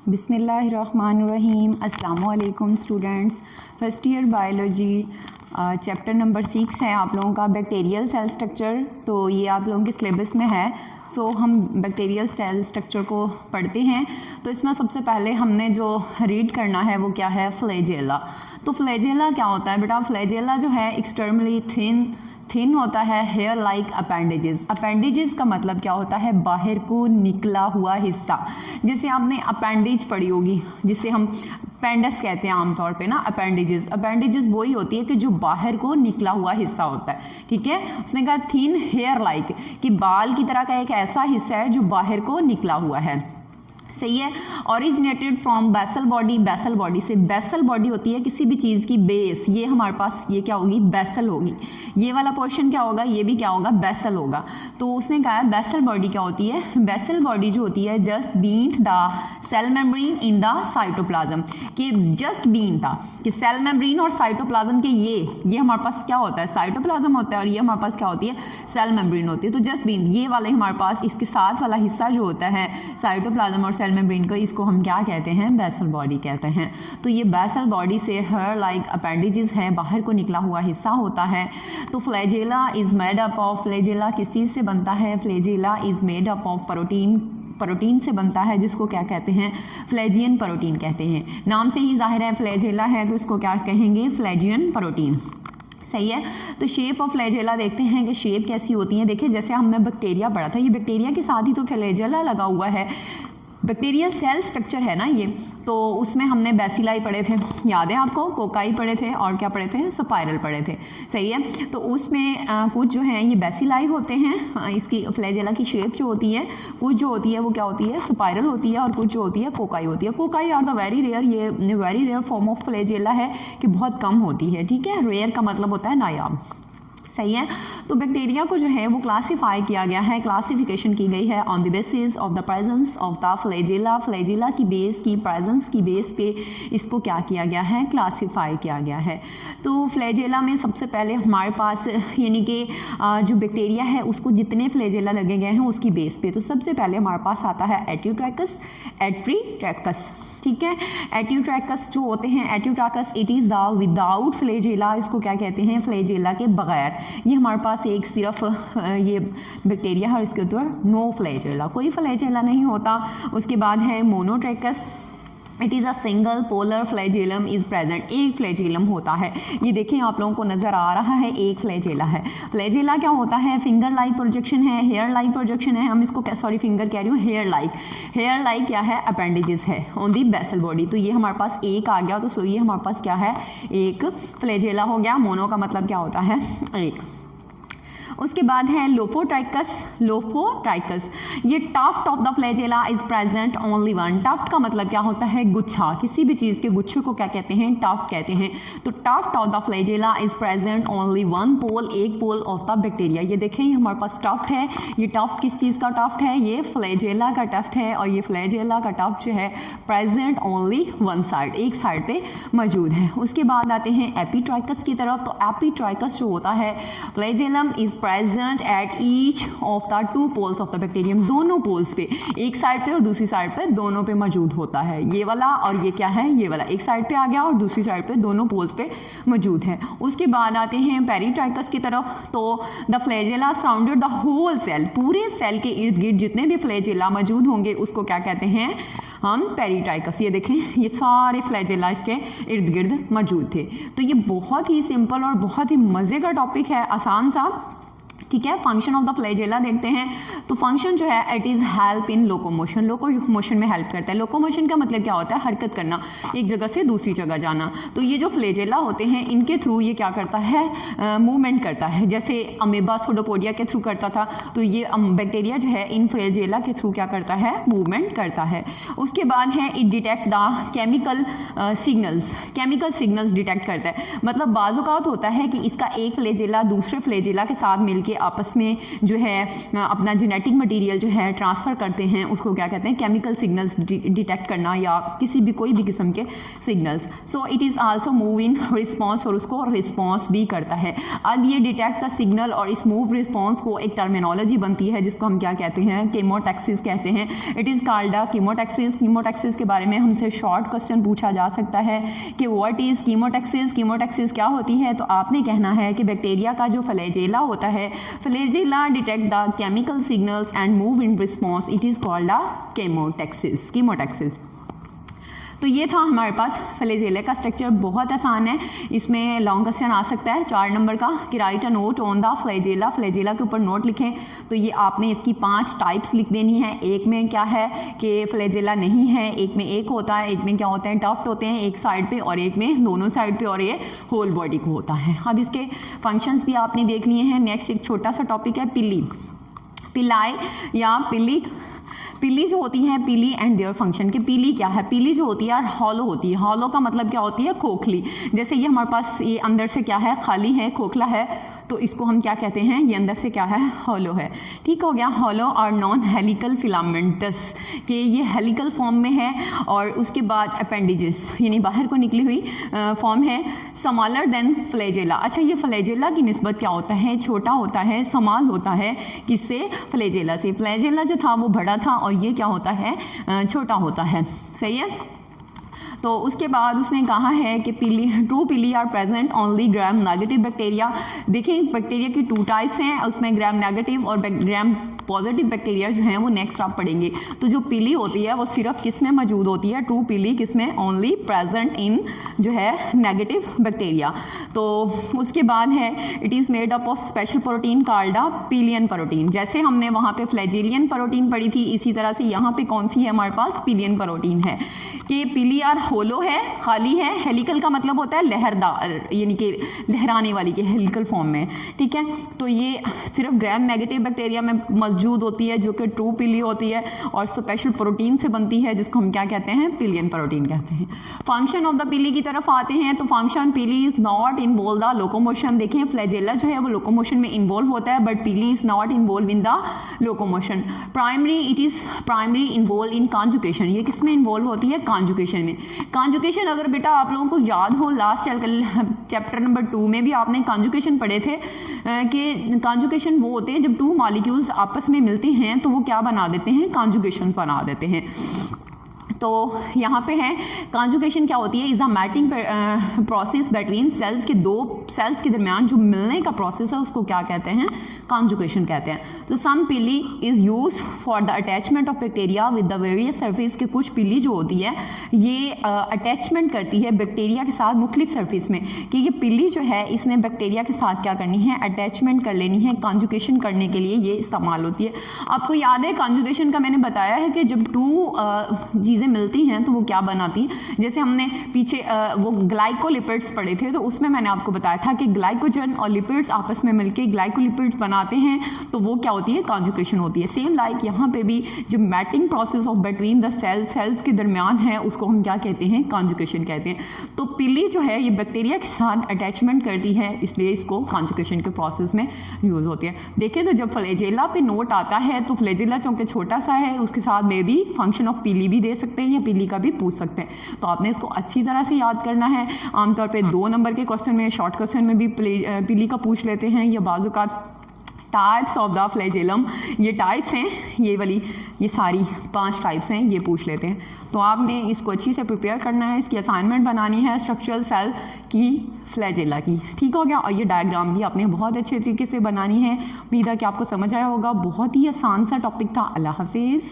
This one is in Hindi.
बिस्मिल्लाहिर्रहमानिर्रहीम। अस्सलाम वालेकुम students. First year biology chapter number 6 है आप लोगों का बैक्टीरियल सेल स्ट्रक्चर। तो ये आप लोगों के सिलेबस में है। सो हम बैक्टीरियल सेल स्ट्रक्चर को पढ़ते हैं। तो इसमें सबसे पहले हमने जो रीड करना है वो क्या है, फ्लैजेला। तो फ्लैजेला क्या होता है बेटा? फ्लैजेला जो है एक्सटर्नली थिन होता है, हेयर लाइक अपेंडेजेस। अपेंडेजेस का मतलब क्या होता है? बाहर को निकला हुआ हिस्सा। जैसे आपने अपेंडेज पढ़ी होगी जिसे हम पेंडस कहते हैं आमतौर पे ना, अपेंडेजेस। अपेंडेजेस वही होती है कि जो बाहर को निकला हुआ हिस्सा होता है, ठीक है। उसने कहा थिन हेयर लाइक, कि बाल की तरह का एक ऐसा हिस्सा है जो बाहर को निकला हुआ है, सही है। Originated from basal body. Basal body से, बेसल बॉडी होती है किसी भी चीज़ की बेस। ये हमारे पास ये क्या होगी? बेसल होगी। ये वाला पोर्शन क्या होगा? ये भी क्या होगा? बेसल होगा। तो उसने कहा है बेसल बॉडी क्या होती है? बेसल बॉडी जो होती है just been the cell membrane in the cytoplasm, कि जस्ट बीन था कि सेल मेम्ब्रेन और साइटोप्लाज्म के ये हमारे पास क्या होता है? साइटोप्लाज्म होता है, और ये हमारे पास क्या होती है? सेल मेम्ब्रेन होती है। तो जस्ट बीन ये वाले हमारे पास इसके साथ वाला हिस्सा जो होता है साइटोप्लाज्म और सेल मेम्ब्रेन को, इसको हम क्या कहते हैं? बेसल बॉडी कहते हैं। तो ये बेसल बॉडी से हेयर लाइक अपेंडेजेस है, बाहर को निकला हुआ हिस्सा होता है। तो flagella is made up of, flagella किस चीज़ से बनता है? Flagella is made up of protein से बनता है, जिसको क्या कहते हैं? फ्लैजियन प्रोटीन कहते हैं। नाम से ही जाहिर है फ्लैजेला है, तो इसको क्या कहेंगे? फ्लैजियन प्रोटीन, सही है। तो शेप ऑफ फ्लैजेला देखते हैं कि शेप कैसी होती है। देखिए जैसे हमने बैक्टीरिया पढ़ा था, ये बैक्टीरिया के साथ ही तो फ्लैजेला लगा हुआ है। बैक्टीरियल सेल स्ट्रक्चर है ना ये, तो उसमें हमने बेसिलाई पढ़े थे, याद है आपको? कोकाई पढ़े थे और क्या पढ़े थे? स्पाइरल पढ़े थे, सही है। तो उसमें कुछ जो है ये बेसिलाई होते हैं। इसकी फ्लैजेला की शेप जो होती है, कुछ जो होती है वो क्या होती है? स्पाइरल होती है, और कुछ जो होती है कोकाई होती है। Cocci are the very rare, ये very rare form of flagella है कि बहुत कम होती है, ठीक है। रेयर का मतलब होता है नायाब, सही है। तो बैक्टीरिया को जो है वो क्लासिफाई किया गया है, क्लासिफिकेशन की गई है on the basis of the presence of the flagella. Flagella की बेस की प्रेजेंस की बेस पे इसको क्या किया गया है? क्लासिफाई किया गया है। तो फ्लैजेला में सबसे पहले हमारे पास यानी कि जो बैक्टीरिया है उसको जितने फ्लैजेला लगे गए हैं उसकी बेस पे, तो सबसे पहले हमारे पास आता है एट्यूट्रैकस, एट्रीट्रैकस, ठीक है। एट्यूट्रैकस जो होते हैं, atrichous it is the without flagella, इसको क्या कहते हैं? फ्लैजेला के बगैर। ये हमारे पास एक सिर्फ ये बैक्टीरिया है और इसके ऊपर नो फ्लैजेला, कोई फ्लैजेला नहीं होता। उसके बाद है monotrichous, it is a single polar flagellum is present, एक फ्लैजेलम होता है। ये देखिए आप लोगों को नजर आ रहा है, एक फ्लैजेला है। फ्लैजेला क्या होता है? फिंगर लाइक प्रोजेक्शन है, हेयर लाइक प्रोजेक्शन है। हम इसको सॉरी फिंगर कह रही हूँ, हेयर लाइक क्या है? अपेंडेजेस है ऑन दी बेसल बॉडी। तो ये हमारे पास एक आ गया, तो ये हमारे पास क्या है? एक फ्लैजेला हो गया। मोनो का मतलब क्या होता है? एक। उसके बाद है लोफोट्राइकस, ये tuft of the flagella is present only one. Tuft का मतलब क्या होता है? गुच्छा, किसी भी चीज़ के गुच्छे को क्या कहते हैं? टफ्ट कहते हैं। तो tuft of the flagella is present only one pole, एक पोल ऑफ द बैक्टीरिया। ये देखें ये हमारे पास टफ्ट है। ये टफ्ट किस चीज़ का टफ्ट है? ये फ्लैजेला का टफ्ट है, और ये फ्लैजेला का टफ्ट जो है प्रेजेंट ओनली वन साइड, एक साइड पे मौजूद है। उसके बाद आते हैं एपीट्राइकस की तरफ। तो एपीट्राइकस जो होता है, flagellum is present at each of the two poles of the bacterium, दोनों पोल्स पे, एक साइड पे और दूसरी साइड पे, दोनों पे मौजूद होता है। ये वाला और ये क्या है? ये वाला एक साइड पे आ गया और दूसरी साइड पे, दोनों पोल्स पे मौजूद है। उसके बाद आते हैं पेरिट्राइकस की तरफ। तो the flagella surrounded the whole cell, पूरे सेल के इर्द गिर्द जितने भी फ्लैजेला मौजूद होंगे उसको क्या कहते हैं? हम पेरिट्राइकस। ये देखें ये सारे फ्लैजेला इसके इर्द गिर्द मौजूद थे। तो ये बहुत ही सिंपल और बहुत ही मज़े का टॉपिक है, आसान सा, ठीक है। फंक्शन ऑफ द फ्लैजेला देखते हैं। तो फंक्शन जो है it is help in locomotion, locomotion में हेल्प करता है। लोकोमोशन का मतलब क्या होता है? हरकत करना, एक जगह से दूसरी जगह जाना। तो ये जो फ्लैजेला होते हैं इनके थ्रू ये क्या करता है? मूवमेंट करता है। जैसे अमीबा सूडोपोडिया के थ्रू करता था, तो ये बैक्टीरिया जो है इन फ्लैजेला के थ्रू क्या करता है? मूवमेंट करता है। उसके बाद है it detect the chemical signals detect करता है। मतलब बाज़ औक़ात होता है कि इसका एक फ्लैजेला दूसरे फ्लैजेला के साथ मिलकर आपस में जो है अपना जेनेटिक मटेरियल जो है ट्रांसफ़र करते हैं, उसको क्या कहते हैं, केमिकल सिग्नल्स डिटेक्ट करना या किसी भी कोई भी किस्म के signals. So it is also move in response, और उसको रिस्पॉन्स भी करता है। अब ये डिटेक्ट द सिग्नल और इस मूव रिस्पॉन्स को एक टर्मिनोलॉजी बनती है जिसको हम क्या कहते हैं, कीमोटैक्सिस कहते हैं। It is called a chemotaxis. Chemotaxis के बारे में हमसे शॉर्ट क्वेश्चन पूछा जा सकता है कि व्हाट इज़ कीमोटैक्सिस, कीमोटैक्सिस क्या होती है। तो आपने कहना है कि बैक्टीरिया का जो फ्लैजेला होता है, flagella detect the chemical signals and move in response, it is called a chemotaxis, chemotaxis. तो ये था हमारे पास फ्लैजेला का स्ट्रक्चर, बहुत आसान है। इसमें लॉन्ग क्वेश्चन आ सकता है 4 नंबर का कि right a note on the flagella, flagella के ऊपर नोट लिखें। तो ये आपने इसकी 5 टाइप्स लिख देनी है। एक में क्या है कि फ्लैजेला नहीं है, एक में एक होता है, एक में क्या होते हैं, टफ्ट होते हैं एक साइड पे और एक में दोनों साइड पे, और ये होल बॉडी को होता है। अब इसके फंक्शंस भी आपने देख लिए हैं। नेक्स्ट एक छोटा सा टॉपिक है पिली, पिलाई या पिली। पीली जो होती है, पीली एंड देयर फंक्शन के पीली क्या है, पीली जो होती है यार हॉलो होती है। हॉलो का मतलब क्या होती है, खोखली। जैसे ये हमारे पास ये अंदर से क्या है, खाली है, खोखला है, तो इसको हम क्या कहते हैं, ये अंदर से क्या है, हॉलो है। ठीक हो गया। हॉलो और नॉन हेलिकल फिलामेंटस कि ये हेलिकल फॉर्म में है, और उसके बाद अपेंडिजेस यानी बाहर को निकली हुई फॉर्म है। Smaller than flagella. अच्छा, ये फ्लैजेला की निस्बत क्या होता है, छोटा होता है, स्मॉल होता है किससे, फ्लैजेला से। फ्लैजेला जो था वो बड़ा था और ये क्या होता है, छोटा होता है। सही है। तो उसके बाद उसने कहा है कि pili, true pili are present only gram negative bacteria. देखिए बैक्टीरिया की 2 टाइप्स हैं, उसमें ग्राम नेगेटिव और ग्राम पॉजिटिव बैक्टीरिया जो हैं वो नेक्स्ट आप पढ़ेंगे। तो जो पीली होती है वो सिर्फ किस में मौजूद होती है, ट्रू पीली किसमें, ओनली प्रेजेंट इन जो है नेगेटिव बैक्टीरिया। तो उसके बाद है it is made up of special protein called a pillion protein. जैसे हमने वहाँ पे फ्लैजेलियन प्रोटीन पढ़ी थी, इसी तरह से यहाँ पे कौन सी है हमारे पास, पिलियन प्रोटीन है। कि पीली यार होलो है, खाली है, हेलिकल का मतलब होता है लहरदार, यानी कि लहराने वाली के हेलिकल फॉर्म में। ठीक है। तो ये सिर्फ ग्राम नेगेटिव बैक्टीरिया में मौजूद होती है जो कि ट्रू पीली होती है और स्पेशल प्रोटीन से बनती है जिसको हम क्या कहते हैं, पिलियन प्रोटीन कहते हैं। फंक्शन ऑफ द पीली की तरफ आते हैं। तो फंक्शन, पीली is not involve the locomotion. देखिए फ्लैजेला जो है वो लोकोमोशन में इन्वॉल्व होता है, बट पीली is not involve in the locomotion. Primary, it is primary involve in conjugation. ये किस में इन्वॉल्व होती है, कॉन्जुगेशन में। कॉन्जुगेशन अगर बेटा आप लोगों को याद हो, लास्ट चैप्टर नंबर 2 में भी आपने कॉन्जुगेशन पढ़े थे कि कॉन्जुगेशन वो होते हैं जब 2 मॉलिक्यूल्स आपस में मिलते हैं तो वो क्या बना देते हैं, कॉन्जुगेशन बना देते हैं। तो यहाँ पे है कॉन्जुगेशन क्या होती है, is a mating process between cells के 2 सेल्स के दरमियान जो मिलने का प्रोसेस है उसको क्या कहते हैं, कॉन्जुगेशन कहते हैं। तो सम पीली is use for the attachment of bacteria with the various surface के कुछ पीली जो होती है ये अटैचमेंट करती है बैक्टीरिया के साथ मुख्तलिफ सरफेस में, कि ये पीली जो है इसने बैक्टीरिया के साथ क्या करनी है, अटैचमेंट कर लेनी है, कॉन्जुगेशन करने के लिए ये इस्तेमाल होती है। आपको याद है कॉन्जुगेशन का मैंने बताया है कि जब 2 चीज़ें मिलती हैं तो वो क्या बनाती हैं। जैसे हमने पीछे वो ग्लाइकोलिपिड्स पढ़े थे तो उसमें मैंने आपको बताया था कि ग्लाइकोजन और लिपिड्स आपस में मिलके ग्लाइकोलिपिड्स बनाते हैं तो वो क्या होती है, कॉन्जुगेशन होती है। सेम लाइक यहाँ पे भी जो mating process of between the cells के दरमियान है उसको हम क्या कहते हैं, कॉन्जुगेशन कहते हैं। तो पीली जो है ये बैक्टीरिया के साथ अटैचमेंट करती है, इसलिए इसको कॉन्जुगेशन के प्रोसेस में यूज़ होती है। देखिए तो जब फ्लैजेला पे नोट आता है तो फ्लैजेला चूँकि छोटा सा है उसके साथ में भी फंक्शन ऑफ पीली भी दे सकते हैं या पीली का भी पूछ सकते हैं। तो आपने इसको अच्छी तरह से याद करना है। आमतौर पे 2 नंबर के क्वेश्चन में, शॉर्ट क्वेश्चन में भी पीली का पूछ लेते हैं या बाजू का टाइप्स ऑफ द फ्लैजेलम, ये टाइप्स हैं, ये वाली ये सारी 5 टाइप्स हैं, ये पूछ लेते हैं। तो आपने इसको अच्छी से प्रिपेयर करना है, इसकी असाइनमेंट बनानी है स्ट्रक्चरल सेल की फ्लैजेला की। ठीक हो गया। और ये डायग्राम भी आपने बहुत अच्छे तरीके से बनानी है। उम्मीद है कि आपको समझ आया होगा। बहुत ही आसान सा टॉपिक था। अल्लाह हाफिज़।